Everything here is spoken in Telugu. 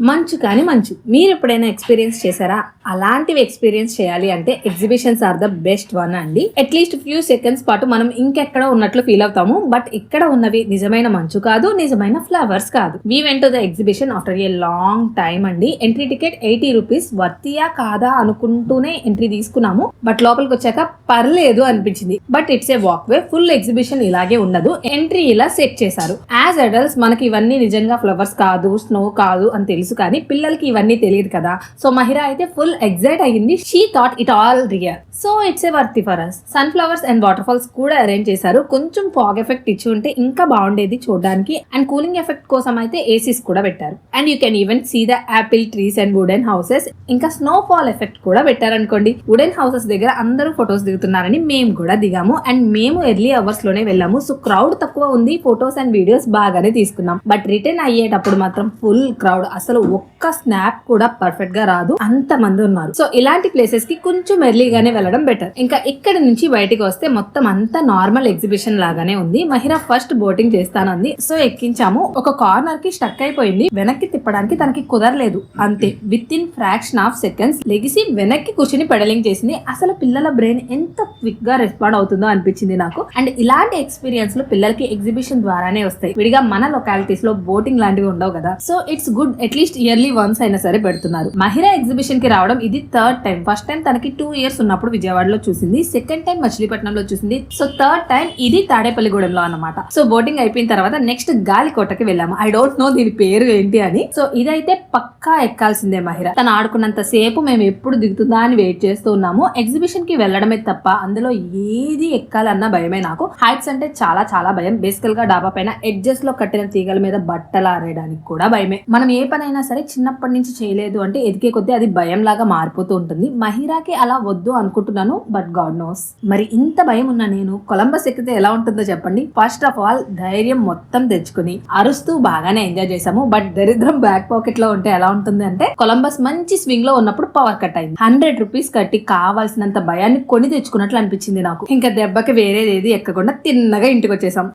మంచు కానీ మంచు. మీరు ఎప్పుడైనా ఎక్స్పీరియన్స్ చేశారా? అలాంటివి ఎక్స్పీరియన్స్ చేయాలి అంటే exhibitions are the best one అండి. అట్లీస్ట్ ఫ్యూ సెకండ్స్ పాటు మనం ఇంకెక్కడ ఉన్నట్లు ఫీల్ అవుతాము. బట్ ఇక్కడ ఉన్నవి నిజమైన మంచు కాదు, నిజమైన ఫ్లవర్స్ కాదు. We went to the exhibition after a long time అండి. Entry ticket 80 rupees. వర్తియా కాదా అనుకుంటూనే ఎంట్రీ తీసుకున్నాము. బట్ లోపలికి వచ్చాక పర్లేదు అనిపించింది. But it's a walk way. Full exhibition ఇలాగే ఉండదు. ఎంట్రీ ఇలా సెట్ చేశారు. యాజ్ అడల్ట్స్ మనకి ఇవన్నీ నిజంగా ఫ్లవర్స్ కాదు, స్నో కాదు అని తెలుసు, కానీ పిల్లలకి ఇవన్నీ తెలియదు కదా. సో మహిరా అయితే ఫుల్ ఎక్సైట్ అయ్యింది. She thought it all real. So it's a worthy for us. Sunflowers and waterfalls కూడా అరేంజ్ చేశారు. కొంచెం ఫాగ్ ఎఫెక్ట్ ఇచ్చి ఉంటే ఇంకా బాగుండేది చూడడానికి. అండ్ కూలింగ్ ఎఫెక్ట్ కోసం అయితే ఏసీస్ కూడా పెట్టారు. And you can even see the apple trees and wooden houses. ఇంకా స్నో ఫాల్ ఎఫెక్ట్ కూడా పెట్టారనుకోండి. వుడెన్ హౌసెస్ దగ్గర అందరూ ఫొటోస్ దిగుతున్నారని మేము కూడా దిగాము. అండ్ మేము ఎర్లీ అవర్స్ లోనే వెళ్ళాము. సో క్రౌడ్ తక్కువ ఉంది. ఫొటోస్ అండ్ వీడియోస్ బాగానే తీసుకున్నాం. బట్ రిటర్న్ అయ్యేటప్పుడు మాత్రం ఫుల్ క్రౌడ్. అసలు ఒక్క స్నాప్ కూడా పర్ఫెక్ట్ గా రాదు, అంత మంది ఉన్నారు. సో ఇలాంటి ప్లేసెస్ కి కొంచెం ఎర్లీగానే వెళ్ళడం బెటర్. ఇంకా ఇక్కడ నుంచి బయటికి వస్తే మొత్తం అంతా నార్మల్ ఎగ్జిబిషన్ లాగానే ఉంది. మహిరా ఫస్ట్ బోటింగ్ చేస్తానంది. సో ఎక్కించాము. ఒక కార్నర్ కి స్టక్ అయిపోయింది. వెనక్కి తిప్పడానికి తనకి కుదరలేదు. అంతే, with in fraction of seconds లెగిసి వెనక్కి కూర్చుని పెడలింగ్ చేసింది. అసలు పిల్లల బ్రెయిన్ ఎంత క్విక్ గా రెస్పాండ్ అవుతుందో అనిపించింది నాకు. అండ్ ఇలాంటి ఎక్స్పీరియన్స్ లో పిల్లలకి ఎగ్జిబిషన్ ద్వారానే వస్తాయి. విడిగా మన లొకాలిటీస్ లో బోటింగ్ లాంటివి ఉండవు కదా. So it's good, at least yearly once అయినా సరే పెడుతున్నారు. మహిరా ఎగ్జిబిషన్ కి రావడం ఇది థర్డ్ టైం. ఫస్ట్ టైం తనకి 2 years ఉన్నప్పుడు విజయవాడలో చూసింది. సెకండ్ టైం మచిలీపట్నంలో చూసింది. సో థర్డ్ టైం ఇది తాడేపల్లిగూడెంలో అన్నమాట. సో బోటింగ్ అయిపోయిన తర్వాత నెక్స్ట్ గాలికోటకి వెళ్ళాము. ఐ డోంట్ నో దీని పేరు ఏంటి అని. సో ఇదైతే పక్కా ఎక్కాల్సిందే మహిరా. తను ఆడుకున్నంత సేపు మేము ఎప్పుడు దిగుతుందా అని వెయిట్ చేస్తూ ఉన్నాము. ఎగ్జిబిషన్ కి వెళ్ళడమే తప్ప అందులో ఏది ఎక్కాలన్న భయమే నాకు. హైట్స్ అంటే చాలా చాలా భయం. బేసికల్ గా డాబా పైన ఎడ్జెస్ లో కట్టిన తీగల మీద బట్టలు ఆరేయడానికి కూడా భయమే. మనం ఏ పనైనా సరే చిన్నప్పటి నుంచి చేయలేదు అంటే ఎదిగే కొద్దీ అది భయం లాగా మారిపోతూ ఉంటుంది. మహిరాకి అలా వద్దు అనుకుంటున్నాను, బట్ గాడ్ నోస్. మరి ఇంత భయం ఉన్న నేను కొలంబస్ ఎక్కితే ఎలా ఉంటుందో చెప్పండి. ఫస్ట్ ఆఫ్ ఆల్ ధైర్యం మొత్తం తెచ్చుకుని అరుస్తూ బాగానే ఎంజాయ్ చేసాము. బట్ దరిద్రం బ్యాక్ పాకెట్ లో ఉంటే ఎలా ఉంటుంది అంటే, కొలంబస్ మంచి స్వింగ్ లో ఉన్నప్పుడు పవర్ కట్ అయింది. 100 రూపీస్ కట్టి కావాల్సినంత భయాన్ని కొని తెచ్చుకున్నట్లు అనిపించింది నాకు. ఇంకా దెబ్బకి వేరేది ఏది ఎక్కకుండా తిన్నగా ఇంటికి వచ్చేసాం.